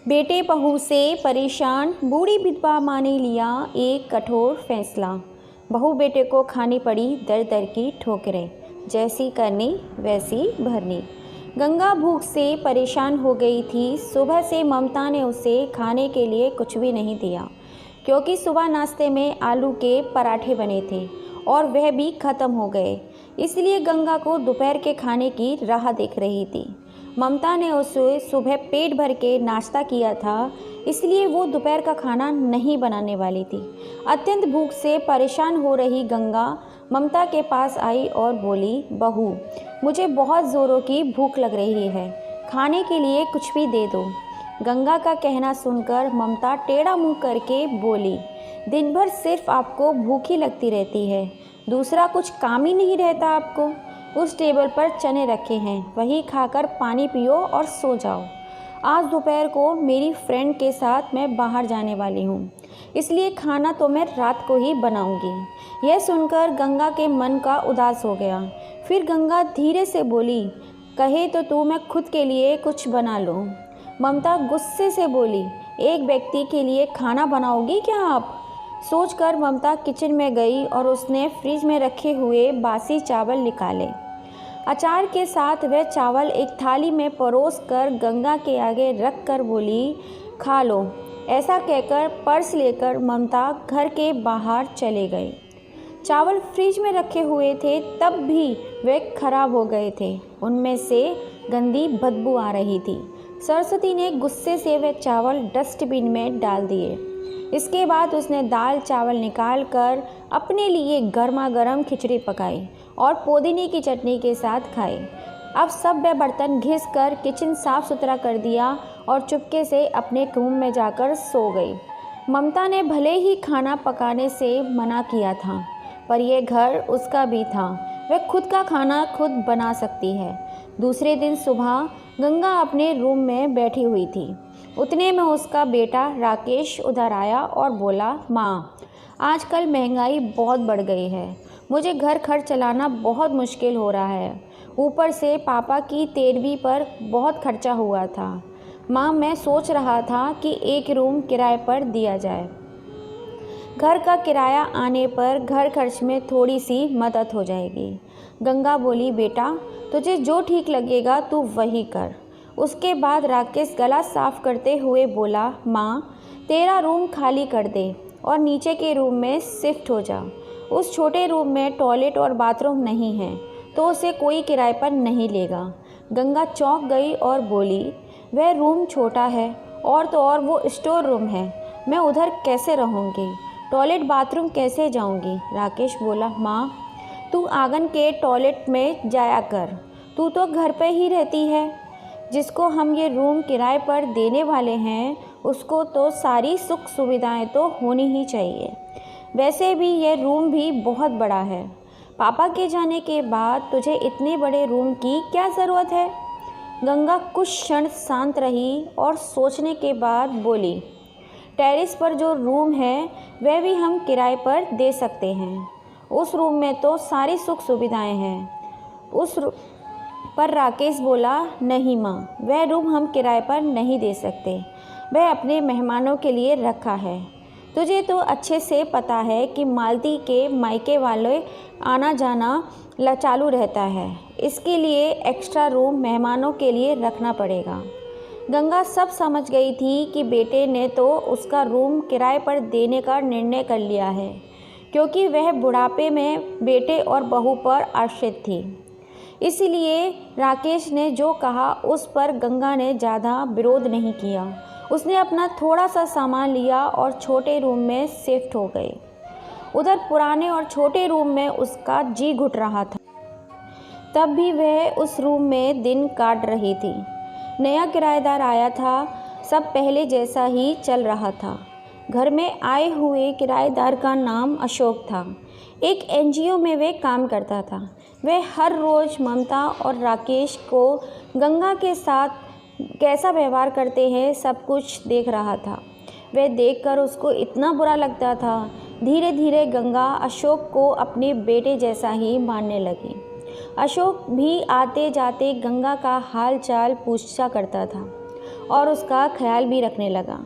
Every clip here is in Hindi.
बेटे बहू से परेशान बूढ़ी विधवा माँ ने लिया एक कठोर फैसला। बहू बेटे को खानी पड़ी दर दर की ठोकरें, जैसी करनी वैसी भरनी। गंगा भूख से परेशान हो गई थी। सुबह से ममता ने उसे खाने के लिए कुछ भी नहीं दिया, क्योंकि सुबह नाश्ते में आलू के पराठे बने थे और वह भी ख़त्म हो गए। इसलिए गंगा को दोपहर के खाने की राह देख रही थी। ममता ने उसे सुबह पेट भर के नाश्ता किया था, इसलिए वो दोपहर का खाना नहीं बनाने वाली थी। अत्यंत भूख से परेशान हो रही गंगा ममता के पास आई और बोली, बहू, मुझे बहुत ज़ोरों की भूख लग रही है, खाने के लिए कुछ भी दे दो। गंगा का कहना सुनकर ममता टेढ़ा मुंह करके बोली, दिन भर सिर्फ आपको भूख ही लगती रहती है, दूसरा कुछ काम ही नहीं रहता आपको। उस टेबल पर चने रखे हैं, वही खाकर पानी पियो और सो जाओ। आज दोपहर को मेरी फ्रेंड के साथ मैं बाहर जाने वाली हूँ, इसलिए खाना तो मैं रात को ही बनाऊँगी। यह सुनकर गंगा के मन का उदास हो गया। फिर गंगा धीरे से बोली, कहे तो तू मैं खुद के लिए कुछ बना लूँ। ममता गुस्से से बोली, एक व्यक्ति के लिए खाना बनाओगी क्या आप? सोचकर ममता किचन में गई और उसने फ्रिज में रखे हुए बासी चावल निकाले। अचार के साथ वह चावल एक थाली में परोस कर गंगा के आगे रख कर बोली, खा लो। ऐसा कहकर पर्स लेकर ममता घर के बाहर चले गई। चावल फ्रिज में रखे हुए थे, तब भी वे खराब हो गए थे। उनमें से गंदी बदबू आ रही थी। सरस्वती ने गुस्से से वे चावल डस्टबिन में डाल दिए। इसके बाद उसने दाल चावल निकाल कर अपने लिए गर्मा गर्म खिचड़ी पकाई और पुदीने की चटनी के साथ खाई। अब सब वे बर्तन घिस कर किचन साफ़ सुथरा कर दिया और चुपके से अपने रूम में जाकर सो गई। ममता ने भले ही खाना पकाने से मना किया था, पर यह घर उसका भी था। वह खुद का खाना खुद बना सकती है। दूसरे दिन सुबह गंगा अपने रूम में बैठी हुई थी। उतने में उसका बेटा राकेश उधर आया और बोला, माँ, आजकल महंगाई बहुत बढ़ गई है, मुझे घर खर्च चलाना बहुत मुश्किल हो रहा है। ऊपर से पापा की 13वीं पर बहुत खर्चा हुआ था। माँ, मैं सोच रहा था कि एक रूम किराए पर दिया जाए। घर का किराया आने पर घर खर्च में थोड़ी सी मदद हो जाएगी। गंगा बोली, बेटा, तुझे जो ठीक लगेगा तू वही कर। उसके बाद राकेश गला साफ करते हुए बोला, माँ, तेरा रूम खाली कर दे और नीचे के रूम में शिफ्ट हो जा। उस छोटे रूम में टॉयलेट और बाथरूम नहीं है, तो उसे कोई किराए पर नहीं लेगा। गंगा चौंक गई और बोली, वह रूम छोटा है और तो और वो स्टोर रूम है, मैं उधर कैसे रहूँगी? टॉयलेट बाथरूम कैसे जाऊँगी? राकेश बोला, माँ, तू आंगन के टॉयलेट में जाया कर, तू तो घर पे ही रहती है। जिसको हम ये रूम किराए पर देने वाले हैं, उसको तो सारी सुख सुविधाएं तो होनी ही चाहिए। वैसे भी यह रूम भी बहुत बड़ा है। पापा के जाने के बाद तुझे इतने बड़े रूम की क्या ज़रूरत है? गंगा कुछ क्षण शांत रही और सोचने के बाद बोली, टेरेस पर जो रूम है वह भी हम किराए पर दे सकते हैं। उस रूम में तो सारी सुख सुविधाएं हैं। पर राकेश बोला, नहीं माँ, वह रूम हम किराए पर नहीं दे सकते, वह अपने मेहमानों के लिए रखा है। तुझे तो अच्छे से पता है कि मालती के मायके वाले आना जाना चालू रहता है, इसके लिए एक्स्ट्रा रूम मेहमानों के लिए रखना पड़ेगा। गंगा सब समझ गई थी कि बेटे ने तो उसका रूम किराए पर देने का निर्णय कर लिया है, क्योंकि वह बुढ़ापे में बेटे और बहू पर आश्रित थी। इसलिए राकेश ने जो कहा उस पर गंगा ने ज़्यादा विरोध नहीं किया। उसने अपना थोड़ा सा सामान लिया और छोटे रूम में शिफ्ट हो गई। उधर पुराने और छोटे रूम में उसका जी घुट रहा था। तब भी वह उस रूम में दिन काट रही थी। नया किराएदार आया था, सब पहले जैसा ही चल रहा था। घर में आए हुए किराएदार का नाम अशोक था। एक एनजीओ में वे काम करता था। वह हर रोज़ ममता और राकेश को गंगा के साथ कैसा व्यवहार करते हैं सब कुछ देख रहा था। वह देखकर उसको इतना बुरा लगता था। धीरे धीरे गंगा अशोक को अपने बेटे जैसा ही मानने लगी। अशोक भी आते जाते गंगा का हाल चाल पूछा करता था। और उसका ख्याल भी रखने लगा।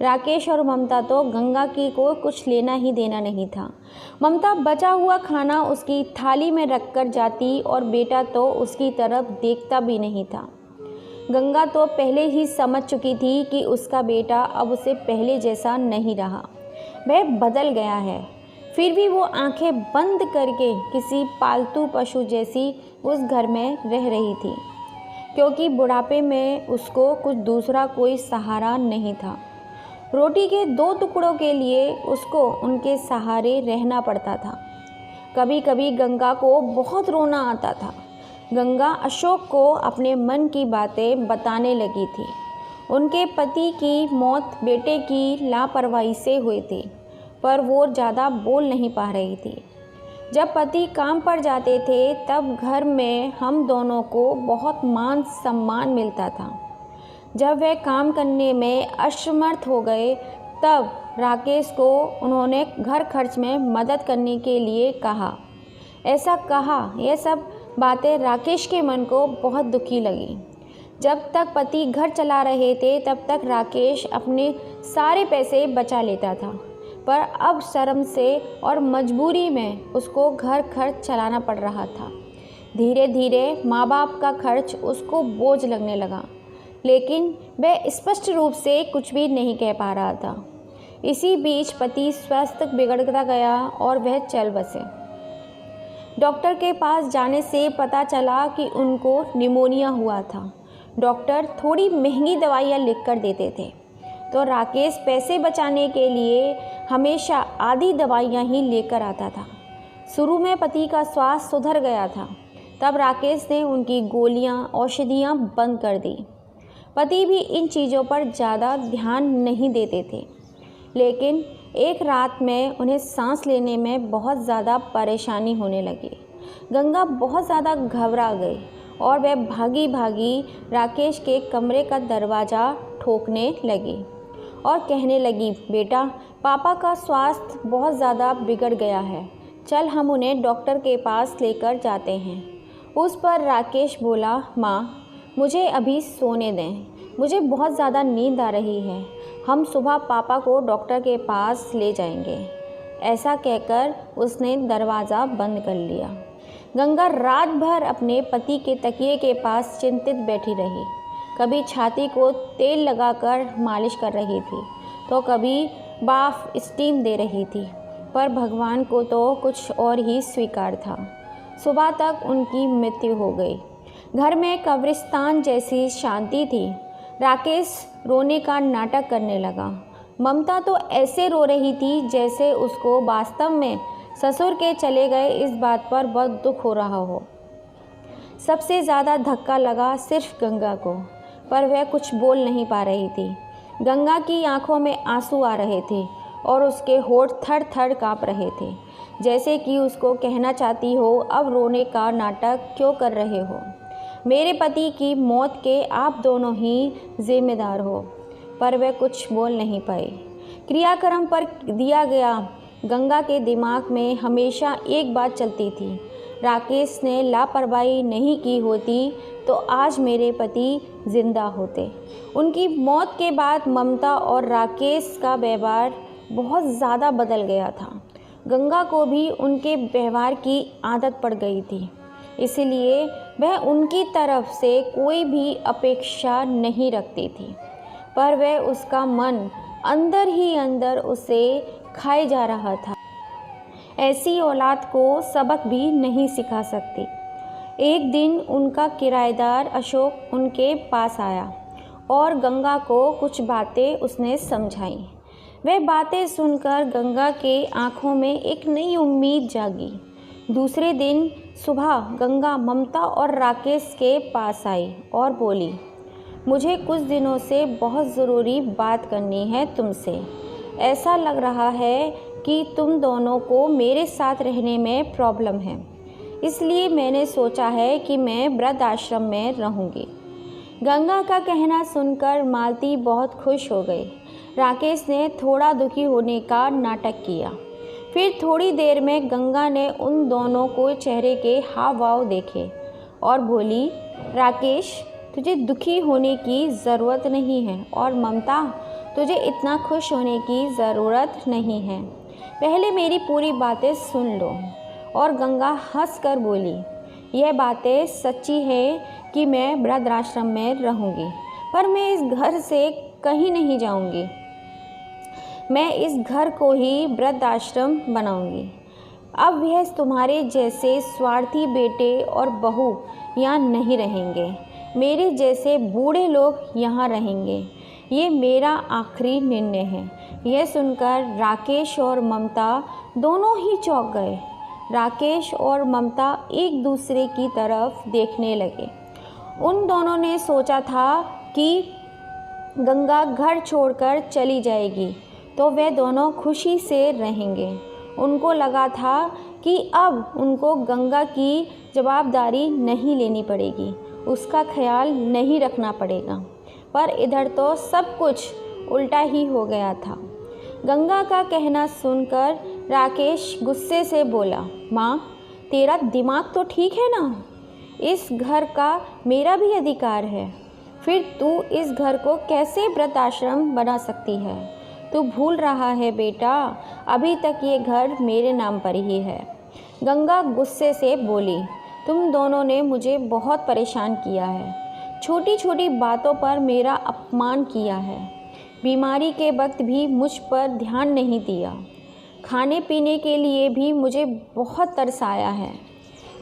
राकेश और ममता तो गंगा की को कुछ लेना ही देना नहीं था। ममता बचा हुआ खाना उसकी थाली में रख कर जाती और बेटा तो उसकी तरफ देखता भी नहीं था। गंगा तो पहले ही समझ चुकी थी कि उसका बेटा अब उसे पहले जैसा नहीं रहा, वह बदल गया है। फिर भी वो आंखें बंद करके किसी पालतू पशु जैसी उस घर में रह रही थी, क्योंकि बुढ़ापे में उसको कुछ दूसरा कोई सहारा नहीं था। रोटी के 2 टुकड़ों के लिए उसको उनके सहारे रहना पड़ता था। कभी कभी गंगा को बहुत रोना आता था। गंगा अशोक को अपने मन की बातें बताने लगी थी। उनके पति की मौत बेटे की लापरवाही से हुई थी, पर वो ज़्यादा बोल नहीं पा रही थी। जब पति काम पर जाते थे तब घर में हम दोनों को बहुत मान सम्मान मिलता था। जब वे काम करने में असमर्थ हो गए तब राकेश को उन्होंने घर खर्च में मदद करने के लिए कहा। ऐसा कहा, यह सब बातें राकेश के मन को बहुत दुखी लगी। जब तक पति घर चला रहे थे तब तक राकेश अपने सारे पैसे बचा लेता था, पर अब शर्म से और मजबूरी में उसको घर खर्च चलाना पड़ रहा था। धीरे धीरे माँ बाप का खर्च उसको बोझ लगने लगा, लेकिन वह स्पष्ट रूप से कुछ भी नहीं कह पा रहा था। इसी बीच पति स्वास्थ्य बिगड़ता गया और वह चल बसे। डॉक्टर के पास जाने से पता चला कि उनको निमोनिया हुआ था। डॉक्टर थोड़ी महंगी दवाइयाँ लिख कर देते थे, तो राकेश पैसे बचाने के लिए हमेशा आधी दवाइयाँ ही लेकर आता था। शुरू में पति का स्वास्थ्य सुधर गया था, तब राकेश ने उनकी गोलियाँ औषधियाँ बंद कर दी। पति भी इन चीज़ों पर ज़्यादा ध्यान नहीं देते थे, लेकिन एक रात में उन्हें सांस लेने में बहुत ज़्यादा परेशानी होने लगी। गंगा बहुत ज़्यादा घबरा गई और वह भागी भागी राकेश के कमरे का दरवाज़ा ठोकने लगी और कहने लगी, बेटा, पापा का स्वास्थ्य बहुत ज़्यादा बिगड़ गया है, चल हम उन्हें डॉक्टर के पास लेकर जाते हैं। उस पर राकेश बोला, माँ, मुझे अभी सोने दें, मुझे बहुत ज़्यादा नींद आ रही है, हम सुबह पापा को डॉक्टर के पास ले जाएंगे। ऐसा कहकर उसने दरवाज़ा बंद कर लिया। गंगा रात भर अपने पति के तकिए के पास चिंतित बैठी रही। कभी छाती को तेल लगाकर मालिश कर रही थी, तो कभी बाफ स्टीम दे रही थी, पर भगवान को तो कुछ और ही स्वीकार था। सुबह तक उनकी मृत्यु हो गई। घर में कब्रिस्तान जैसी शांति थी। राकेश रोने का नाटक करने लगा। ममता तो ऐसे रो रही थी जैसे उसको वास्तव में ससुर के चले गए इस बात पर बहुत दुख हो रहा हो। सबसे ज़्यादा धक्का लगा सिर्फ गंगा को, पर वह कुछ बोल नहीं पा रही थी। गंगा की आंखों में आंसू आ रहे थे और उसके होठ थर थर काँप रहे थे, जैसे कि उसको कहना चाहती हो, अब रोने का नाटक क्यों कर रहे हो? मेरे पति की मौत के आप दोनों ही जिम्मेदार हो। पर वह कुछ बोल नहीं पाई। क्रियाक्रम पर दिया गया। गंगा के दिमाग में हमेशा एक बात चलती थी, राकेश ने लापरवाही नहीं की होती तो आज मेरे पति जिंदा होते। उनकी मौत के बाद ममता और राकेश का व्यवहार बहुत ज़्यादा बदल गया था। गंगा को भी उनके व्यवहार की आदत पड़ गई थी, इसलिए वह उनकी तरफ से कोई भी अपेक्षा नहीं रखती थी, पर वह उसका मन अंदर ही अंदर उसे खाए जा रहा था। ऐसी औलाद को सबक भी नहीं सिखा सकती। एक दिन उनका किराएदार अशोक उनके पास आया और गंगा को कुछ बातें उसने समझाई। वह बातें सुनकर गंगा के आँखों में एक नई उम्मीद जागी। दूसरे दिन सुबह गंगा ममता और राकेश के पास आई और बोली, मुझे कुछ दिनों से बहुत ज़रूरी बात करनी है तुमसे। ऐसा लग रहा है कि तुम दोनों को मेरे साथ रहने में प्रॉब्लम है, इसलिए मैंने सोचा है कि मैं वृद्धाश्रम में रहूँगी। गंगा का कहना सुनकर मालती बहुत खुश हो गई। राकेश ने थोड़ा दुखी होने का नाटक किया। फिर थोड़ी देर में गंगा ने उन दोनों को चेहरे के हाव भाव देखे और बोली, राकेश, तुझे दुखी होने की ज़रूरत नहीं है, और ममता, तुझे इतना खुश होने की ज़रूरत नहीं है। पहले मेरी पूरी बातें सुन लो। और गंगा हंसकर बोली, यह बातें सच्ची है कि मैं वृद्धाश्रम में रहूँगी, पर मैं इस घर से कहीं नहीं जाऊँगी। मैं इस घर को ही वृद्धाश्रम बनाऊँगी। अब यह तुम्हारे जैसे स्वार्थी बेटे और बहू यहाँ नहीं रहेंगे। मेरे जैसे बूढ़े लोग यहाँ रहेंगे। ये मेरा आखिरी निर्णय है। यह सुनकर राकेश और ममता दोनों ही चौंक गए। राकेश और ममता एक दूसरे की तरफ देखने लगे। उन दोनों ने सोचा था कि गंगा घर छोड़कर चली जाएगी तो वे दोनों खुशी से रहेंगे। उनको लगा था कि अब उनको गंगा की जवाबदारी नहीं लेनी पड़ेगी, उसका ख्याल नहीं रखना पड़ेगा। पर इधर तो सब कुछ उल्टा ही हो गया था। गंगा का कहना सुनकर राकेश गुस्से से बोला, माँ, तेरा दिमाग तो ठीक है ना? इस घर का मेरा भी अधिकार है। फिर तू इस घर को कैसे वृद्धाश्रम बना सकती है? तू भूल रहा है बेटा, अभी तक ये घर मेरे नाम पर ही है। गंगा गुस्से से बोली, तुम दोनों ने मुझे बहुत परेशान किया है। छोटी छोटी बातों पर मेरा अपमान किया है। बीमारी के वक्त भी मुझ पर ध्यान नहीं दिया। खाने पीने के लिए भी मुझे बहुत तरसाया है।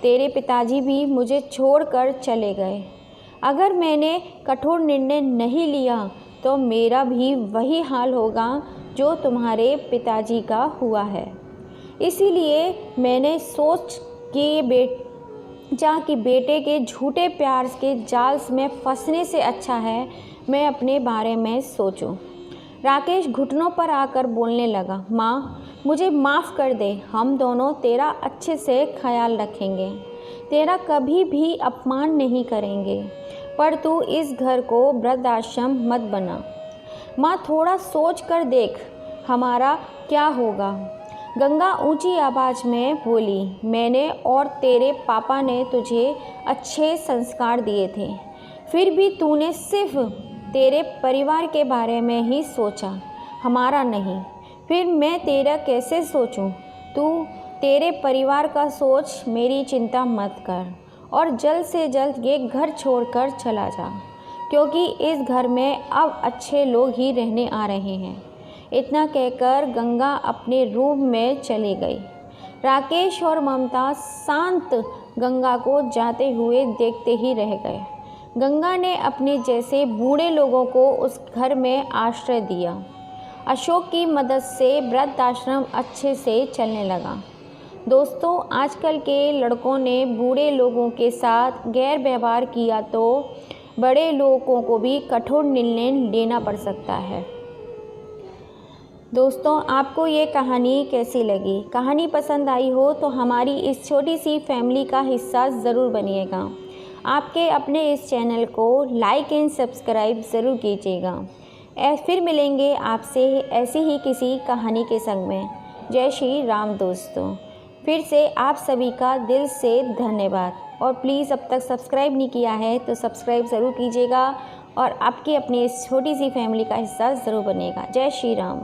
तेरे पिताजी भी मुझे छोड़कर चले गए। अगर मैंने कठोर निर्णय नहीं लिया तो मेरा भी वही हाल होगा जो तुम्हारे पिताजी का हुआ है। इसीलिए मैंने सोच कि बेटे के झूठे प्यार के जाल में फंसने से अच्छा है मैं अपने बारे में सोचूं। राकेश घुटनों पर आकर बोलने लगा, माँ, मुझे माफ़ कर दे। हम दोनों तेरा अच्छे से ख्याल रखेंगे, तेरा कभी भी अपमान नहीं करेंगे, पर तू इस घर को वृद्धाश्रम मत बना। माँ, थोड़ा सोच कर देख हमारा क्या होगा। गंगा ऊंची आवाज़ में बोली, मैंने और तेरे पापा ने तुझे अच्छे संस्कार दिए थे, फिर भी तूने सिर्फ तेरे परिवार के बारे में ही सोचा, हमारा नहीं। फिर मैं तेरा कैसे सोचूं? तू तेरे परिवार का सोच, मेरी चिंता मत कर और जल्द से जल्द ये घर छोड़कर चला जा, क्योंकि इस घर में अब अच्छे लोग ही रहने आ रहे हैं। इतना कहकर गंगा अपने रूम में चली गई। राकेश और ममता शांत गंगा को जाते हुए देखते ही रह गए। गंगा ने अपने जैसे बूढ़े लोगों को उस घर में आश्रय दिया। अशोक की मदद से वृद्धाश्रम अच्छे से चलने लगा। दोस्तों, आजकल के लड़कों ने बूढ़े लोगों के साथ गैर व्यवहार किया तो बड़े लोगों को भी कठोर निर्णय लेना पड़ सकता है। दोस्तों, आपको ये कहानी कैसी लगी? कहानी पसंद आई हो तो हमारी इस छोटी सी फैमिली का हिस्सा ज़रूर बनिएगा। आपके अपने इस चैनल को लाइक एंड सब्सक्राइब ज़रूर कीजिएगा। फिर मिलेंगे आपसे ऐसी ही किसी कहानी के संग में। जय श्री राम दोस्तों। फिर से आप सभी का दिल से धन्यवाद। और प्लीज़ अब तक सब्सक्राइब नहीं किया है तो सब्सक्राइब ज़रूर कीजिएगा और आपकी अपनी इस छोटी सी फैमिली का हिस्सा ज़रूर बनेगा। जय श्री राम।